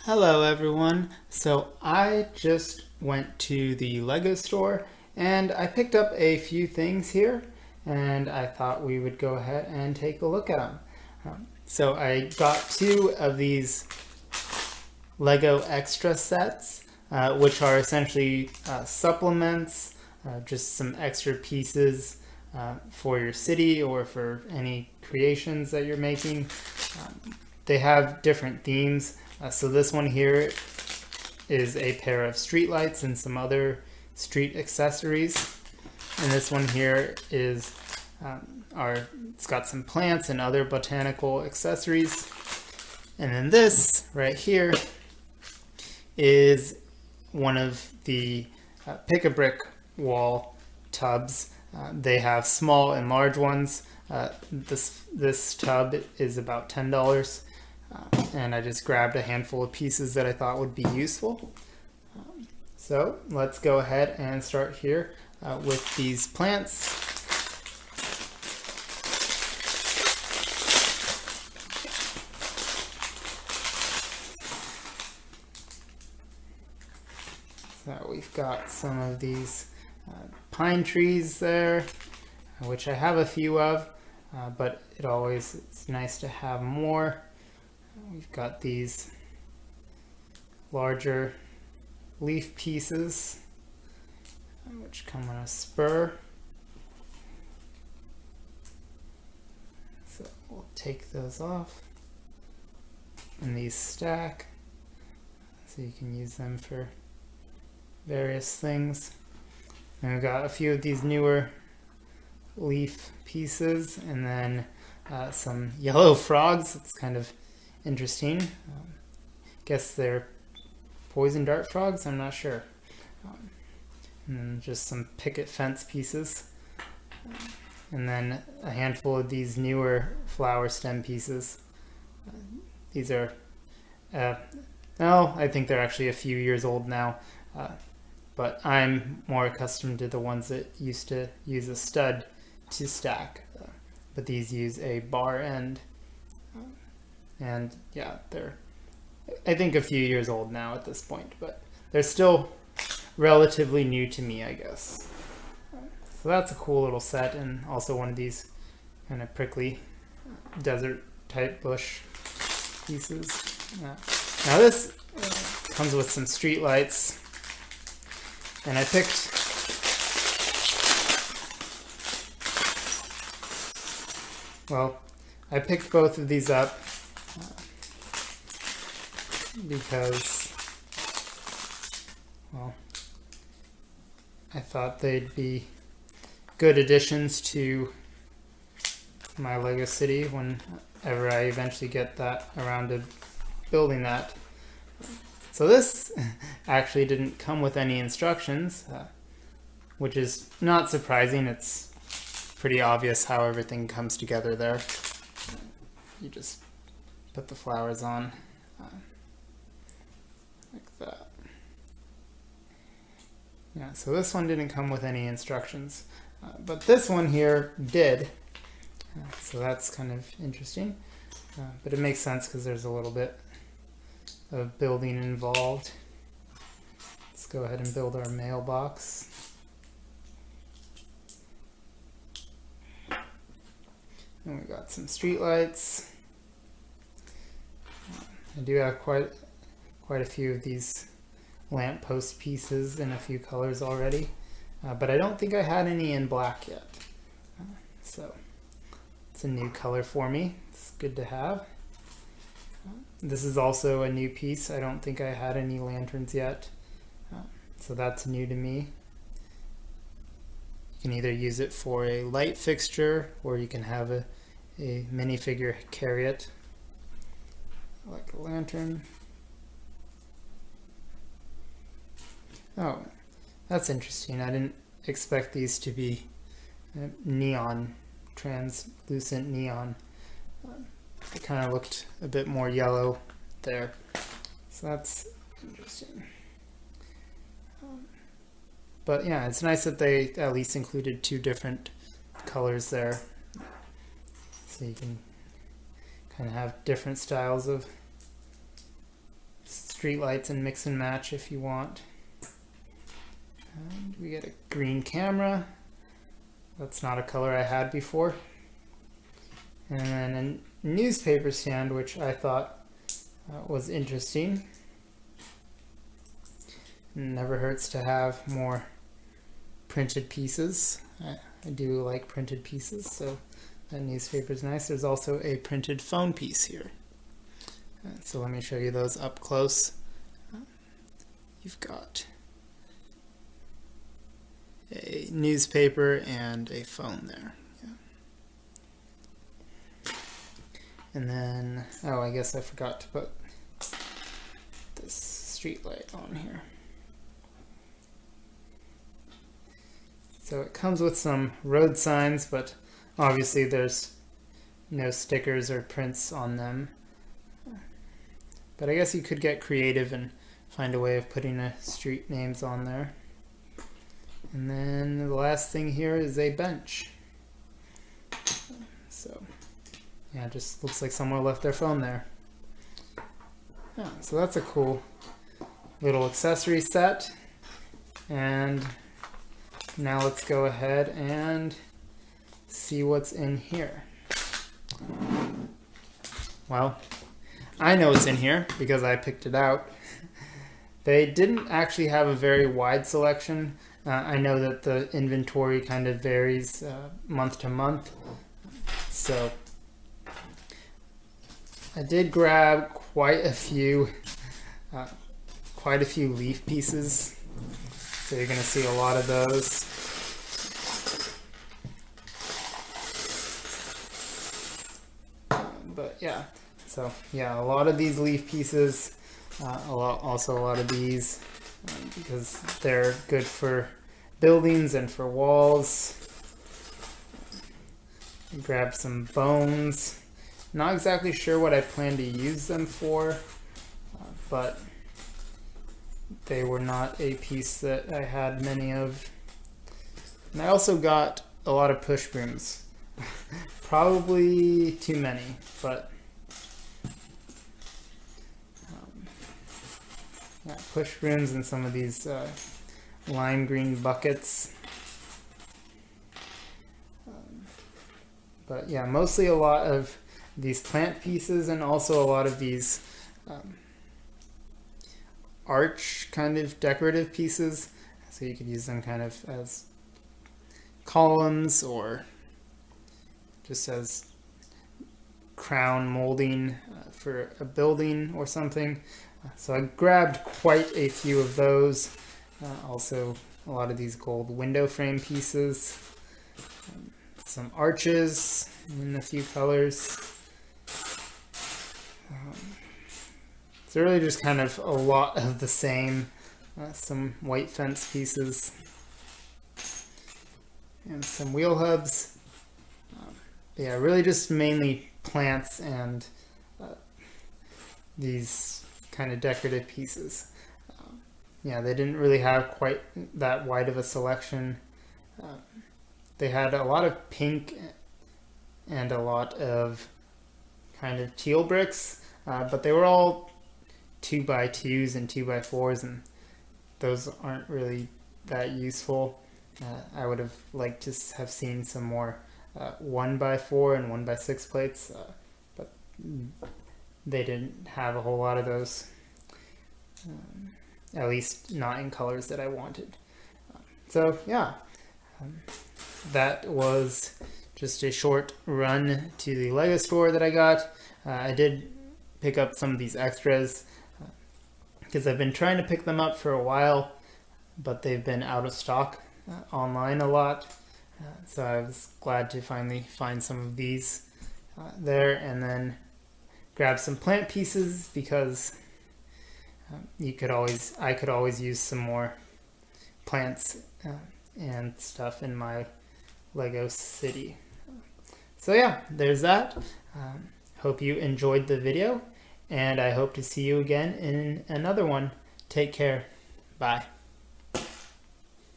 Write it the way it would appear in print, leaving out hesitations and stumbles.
Hello everyone. So I just went to the Lego store and I picked up a few things here and I thought we would go ahead and take a look at them. So I got two of these Lego Xtra sets, which are essentially supplements, just some extra pieces for your city or for any creations that you're making. They have different themes. So this one here is a pair of street lights and some other street accessories. And this one here is it's got some plants and other botanical accessories. And then this right here is one of the pick-a-brick wall tubs. They have small and large ones. This tub is about $10. And I just grabbed a handful of pieces that I thought would be useful. So let's go ahead and start here with these plants. So we've got some of these pine trees there, which I have a few of, but it's nice to have more. We've got these larger leaf pieces, which come on a spur. So we'll take those off. And these stack, so you can use them for various things. And we've got a few of these newer leaf pieces, and then some yellow frogs. It's kind of interesting. Guess they're poison dart frogs, I'm not sure. And then just some picket fence pieces. And then a handful of these newer flower stem pieces. These are, I think they're actually a few years old now. But I'm more accustomed to the ones that used to use a stud to stack. But these use a bar end. And yeah, they're, I think, a few years old now at this point, but they're still relatively new to me, I guess. So that's a cool little set, and also one of these kind of prickly desert type bush pieces. Now this comes with some street lights, and I picked both of these up because, well, I thought they'd be good additions to my Lego city whenever I eventually get that around to building that. So this actually didn't come with any instructions, which is not surprising. It's pretty obvious how everything comes together there. You just put the flowers on like that. Yeah, so this one didn't come with any instructions, but this one here did. So that's kind of interesting, but it makes sense because there's a little bit of building involved. Let's go ahead and build our mailbox. And we got some street lights. I do have quite a few of these lamppost pieces in a few colors already, but I don't think I had any in black yet. So it's a new color for me. It's good to have. This is also a new piece. I don't think I had any lanterns yet, so that's new to me. You can either use it for a light fixture, or you can have a minifigure carry it like a lantern. Oh, that's interesting. I didn't expect these to be neon, translucent neon. It kind of looked a bit more yellow there. So that's interesting. But yeah, it's nice that they at least included two different colors there. So you can kind of have different styles of street lights and mix and match if you want. And we get a green camera. That's not a color I had before. And then a newspaper stand, which I thought was interesting. It never hurts to have more printed pieces. I do like printed pieces, so that newspaper is nice. There's also a printed phone piece here. So let me show you those up close. You've got a newspaper and a phone there. Yeah. And then, oh, I guess I forgot to put this street light on here. So it comes with some road signs, but obviously there's no stickers or prints on them. But I guess you could get creative and find a way of putting street names on there. And then the last thing here is a bench. So yeah, it just looks like someone left their phone there. Yeah, so that's a cool little accessory set. And now let's go ahead and see what's in here. Well, I know what's in here because I picked it out. They didn't actually have a very wide selection. I know that the inventory kind of varies month to month. So I did grab quite a few leaf pieces. So you're going to see a lot of those. But yeah, so yeah, a lot of these leaf pieces, also a lot of these, because they're good for buildings and for walls. Grab some bones. Not exactly sure what I plan to use them for, but they were not a piece that I had many of. And I also got a lot of push brooms. Probably too many, but yeah, push brooms and some of these lime green buckets. But yeah, mostly a lot of these plant pieces and also a lot of these arch kind of decorative pieces. So you could use them kind of as columns or just as crown molding for a building or something. So I grabbed quite a few of those. Also a lot of these gold window frame pieces. Some arches in a few colors. It's really just kind of a lot of the same. Some white fence pieces. And some wheel hubs. Yeah, really just mainly plants and these kind of decorative pieces. Yeah, they didn't really have quite that wide of a selection. They had a lot of pink and a lot of kind of teal bricks, but they were all 2x2s and 2x4s, and those aren't really that useful. I would have liked to have seen some more 1x4 and 1x6 plates, but they didn't have a whole lot of those, at least not in colors that I wanted. So yeah, that was just a short run to the Lego store that I got. I did pick up some of these extras because I've been trying to pick them up for a while, but they've been out of stock online a lot. So I was glad to finally find some of these there, and then grab some plant pieces because I could always use some more plants and stuff in my Lego city. So yeah, there's that. Hope you enjoyed the video, and I hope to see you again in another one. Take care. Bye.